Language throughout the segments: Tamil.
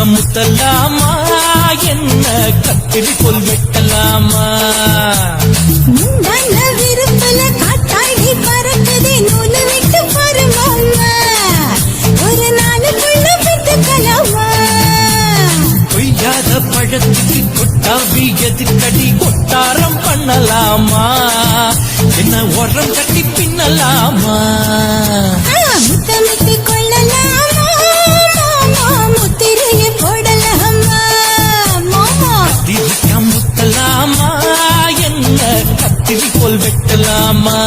முத்தலாமா என்ன கத்திரி போல் வெட்டலாமா நல்ல விருப்பல காட்டாடி பறக்குதே நூலு விட்டு பருமாமா ஒரு நாளுக்குள்ள பெற்றுக்கலாமா கொய்யாத பழத்துக்கு கொட்டாவி எதுக்கடி கொட்டாரம் பண்ணலாமா என்ன உரம் கட்டி பின்னலாமா முத்தமிட்டு கொள்ளலாமா முத்திரைய போடலாமா முத்தலாமா என்ன கத்திரி போல் வெட்டலாமா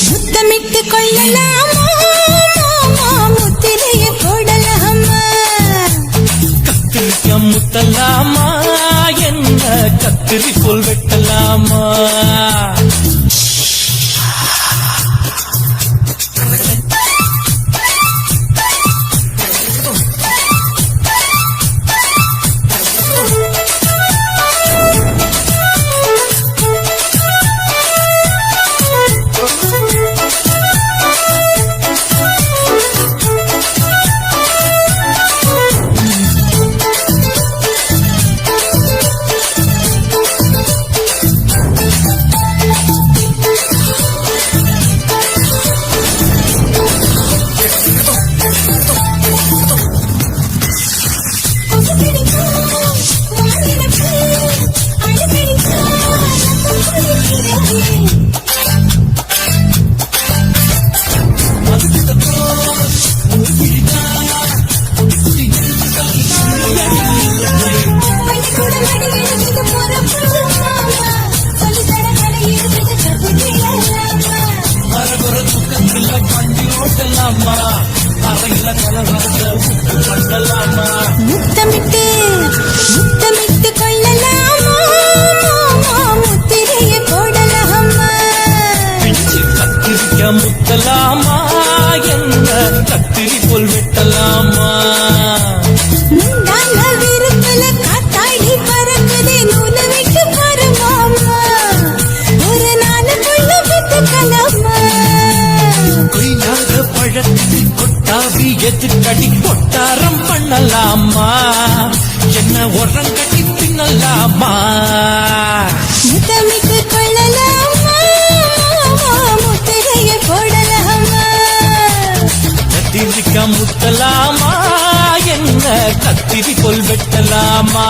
முத்தமிட்டு கொள்ளலாமா முத்திரைய போடலாமா கத்திரிக்க முத்தலாமா என்ன கத்திரி போல் வெட்டலாமா முத்தமிட்டு முத்தமிட்டு கொள்ளலாமா முத்திரைய போடலாமா கத்திரிக்க முத்தலாமா என்ன கத்திரி போல் வெட்டலாமா நல்ல விருப்பல காத்தாடி பறக்குதே நூலு விட்டு பருமாமா ஒரு நாளுக்குள்ள பெற்றுக்கலாமா கொய்யாத பழத்துக்கு கொட்டாவி எதுக்கடி கொட்டாரம் பண்ணலாமா என்ன உரம் கட்டி பின்னலாமா முத்தமிட்டு கொள்ளலாமா முத்திரைய போடலாமா கத்திரிக்க முத்தலாமா என்ன கத்திரி போல் வெட்டலாமா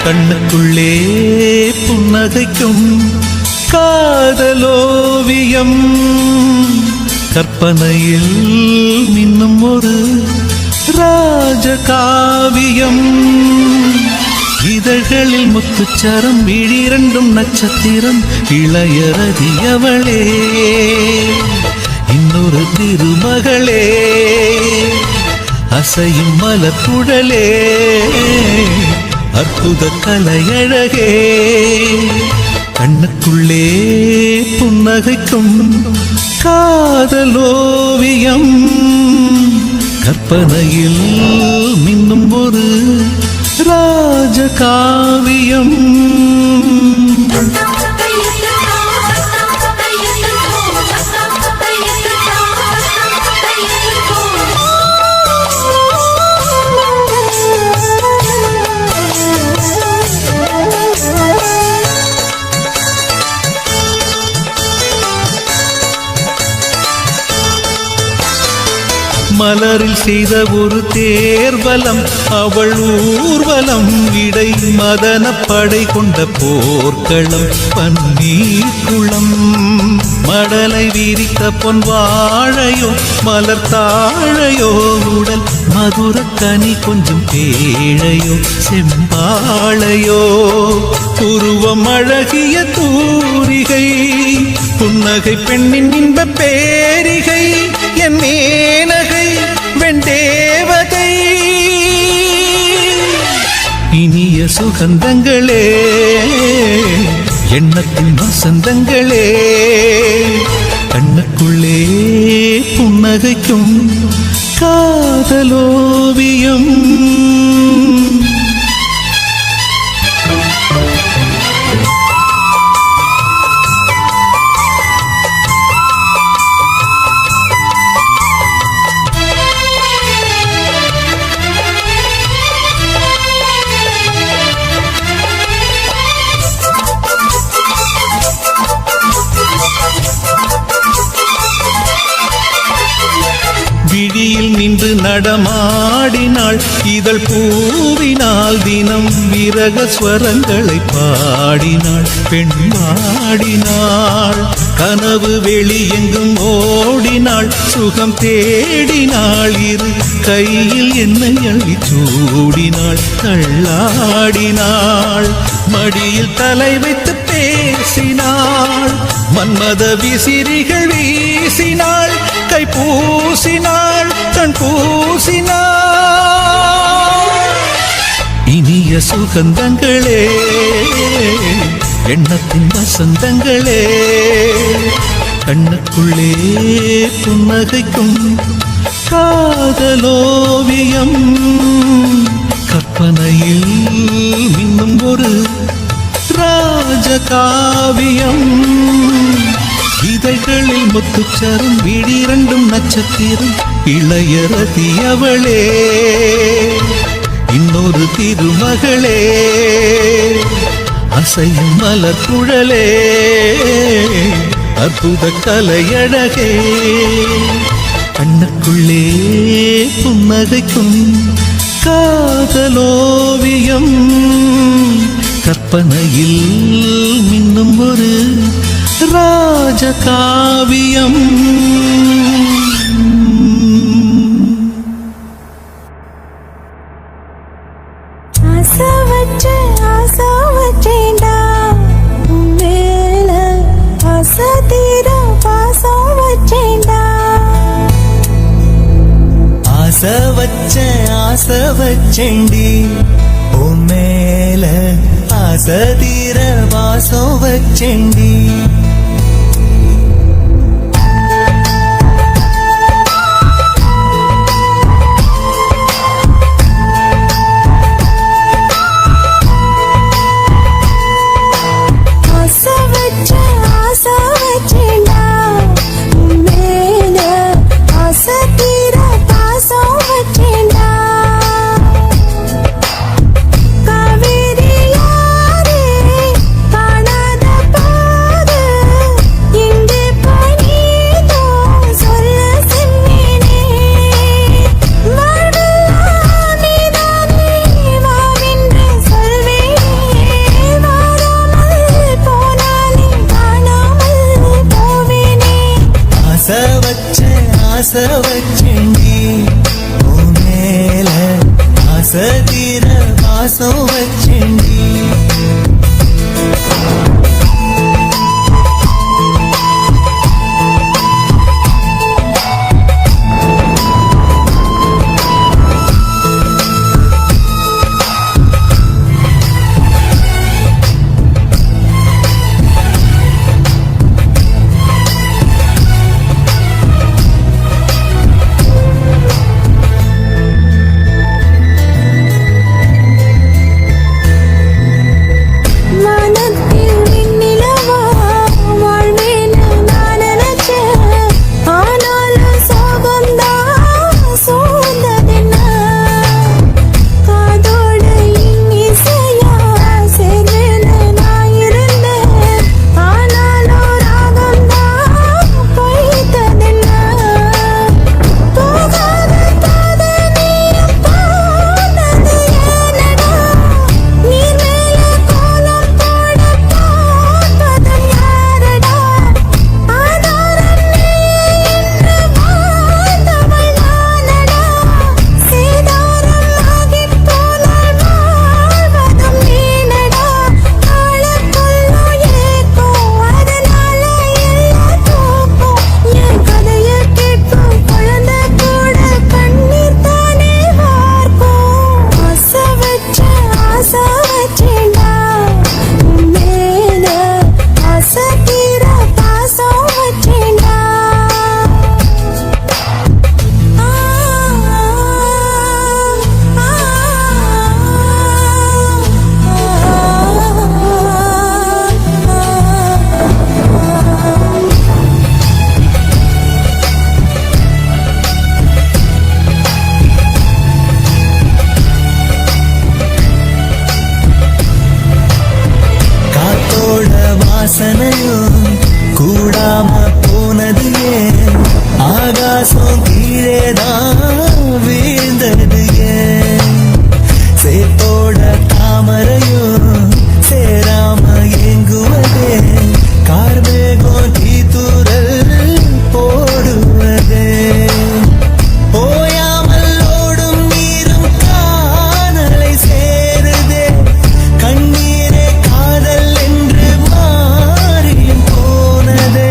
கண்ணுக்குள்ளே புன்னகைக்கும் காதலோவியம், கற்பனையில் மின்னும் ஒரு ராஜகாவியம். இதழ்களில் முத்துச்சரம், விழிரண்டும் நட்சத்திரம், இளையரதியவளே இன்னொரு திருமகளே, அசையும் மலர்குழலே, அற்புத கலையழகே. கண்ணுக்குள்ளே புன்னகைக்கும் காதலோவியம், கற்பனையில் மின்னும் ஒரு ராஜகாவியம். மலரில் செய்த ஒரு தேர்வலம், அவள் ஊர்வலம், இடை மதன படை கொண்ட போர்க்களம், பன்னீர் குளம். மடலை விரித்த பொன் வாழையோ, மலர் தாழையோ, உடல் மதுர கனி கொஞ்சம் பேழையோ, செம்பாழையோ, உருவம் அழகிய தூரிகை, புன்னகை பெண்ணின் இன்ப பேரிகை, என் மேனகை வெண்டேவதை. இனிய சுகந்தங்களே, எண்ணத்தின் வசந்தங்களே, கண்ணுக்குள்ளே புன்னகைக்கும் காதலோவியம். விழியில் நின்று நடமாடினாள், இதழ் பூவினால் தினம் விரக ஸ்வரங்களை பாடினாள், பெண்மாடினாள். கனவு வெளியெங்கும் ஓடினாள், சுகம் தேடினாள், இரு கையில் என்னை அள்ளி சூடினாள், தள்ளாடினாள். மடியில் தலை வைத்து பேசினாள், மன்மத விசிறிகள் வீசினாள், கை பூசினாள், கண் பூசினாள். இனிய சுகந்தங்களே, எண்ணத்தின் வசந்தங்களே, கண்ணுக்குள்ளே புன்னகைக்கும் காதலோவியம், கற்பனையில் மின்னும் ஒரு ராஜகாவியம். இதழ்களில் முத்துச்சரம், விழிரண்டும் நட்சத்திரம், இளையரதியவளே இன்னொரு திருமகளே, அசையும் மலர்குழலே, அற்புத கலையழகே. கண்ணுக்குள்ளே புன்னகைக்கும் காதலோவியம், கற்பனையில் மின்னும் ஒரு ராஜகாவியம். ஆசை வச்சேண்டா மேல, ஆசை தீர பாசம் வச்சேண்டா. ஆசை வச்சேண்டி உன் மேல, ஆசை தீர வாசம் வச்சேண்டி. வச்சேண்டி உன் மேல ஆசை தீர பாசம் வச்சேண்டி வாசனையும் கூடாம போனது ஏன் ஆகாசம் கீழேதான் வீழ்ந்தது ஏன் சேத்தோட தாமரையும் சேராம ஏங்குவதே கார்மேகம் தீத்துரல் போடுவதே ஓயாமல் ஓடும் நீரும் காணலை சேருதே கண்ணீரே காதல் என்று மாறியும் போனதே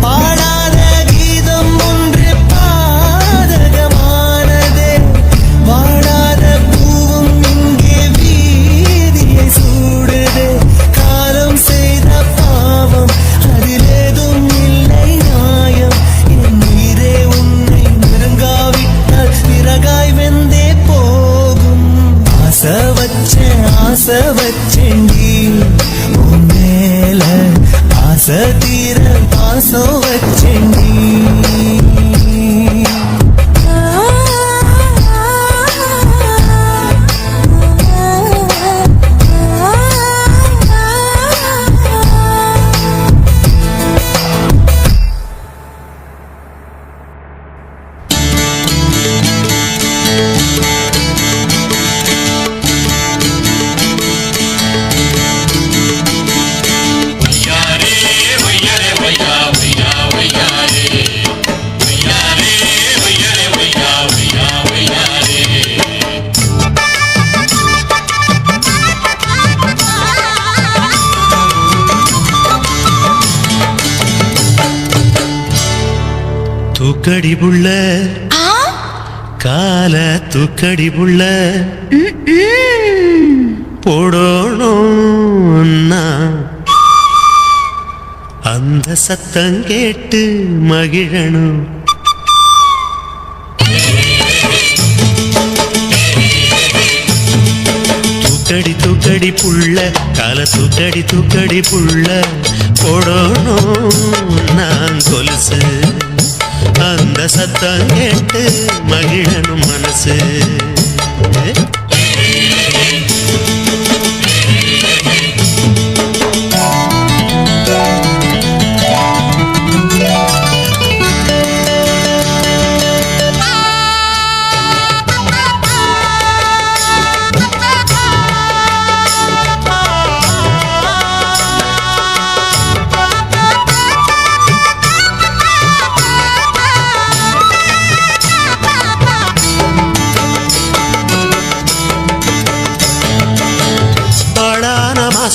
பாடாத கீதம் ஒன்று பாதகமானதே வாடாத பூவும் இங்கே வீதியை சூடுதே காலம் செய்த பாவம் அதிலேதும் இல்லை நியாயம் என் உயிரே உன்னை நெருங்காவிட்டால் விறகாய் வெந்தே போகும் ஆசை வச்சேண்டி உன் மேல ஆசை தீர பாசம் வச்சேண்டி தூக்கடி புள்ள கால தூக்கடி புள்ள போடணும்னா அந்த சத்தம் கேட்டு மகிழணும் தூக்கடி புள்ள கால தூக்கடி புள்ள போடணும் நான் கொலுசு அந்த சத்தம் கேட்டு மகிழனும் மனசு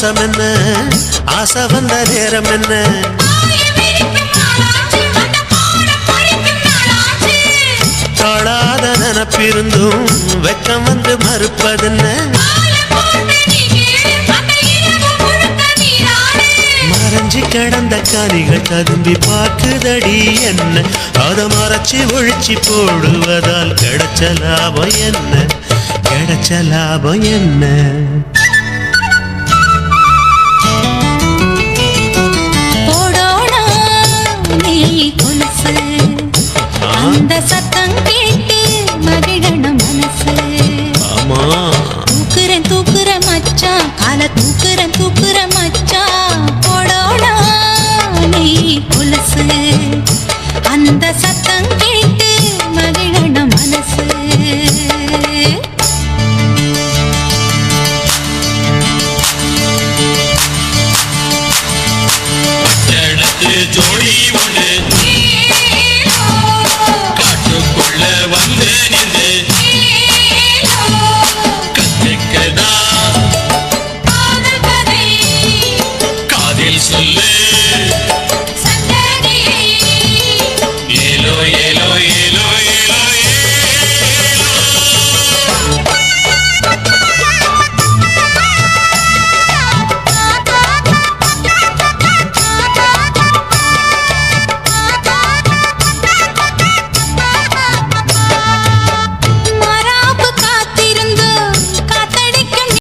மாசம் என்ன ஆசை வந்த நேரம் என்ன தாழாத நினப்பிருந்தும் வெக்கம் வந்து மறுப்பதென்ன மறைஞ்சி கிடந்த காணிகள் ததும்பி பார்க்குதடி என்ன அதை மறைச்சி ஒழிச்சு போடுவதால் கிடைச்ச லாபம் என்ன கிடைச்ச லாபம் என்ன அந்த சத்தம் கேட்டு மகிழன மனசு ஆமா தூக்குற மச்சான் கால தூக்குற மச்சான்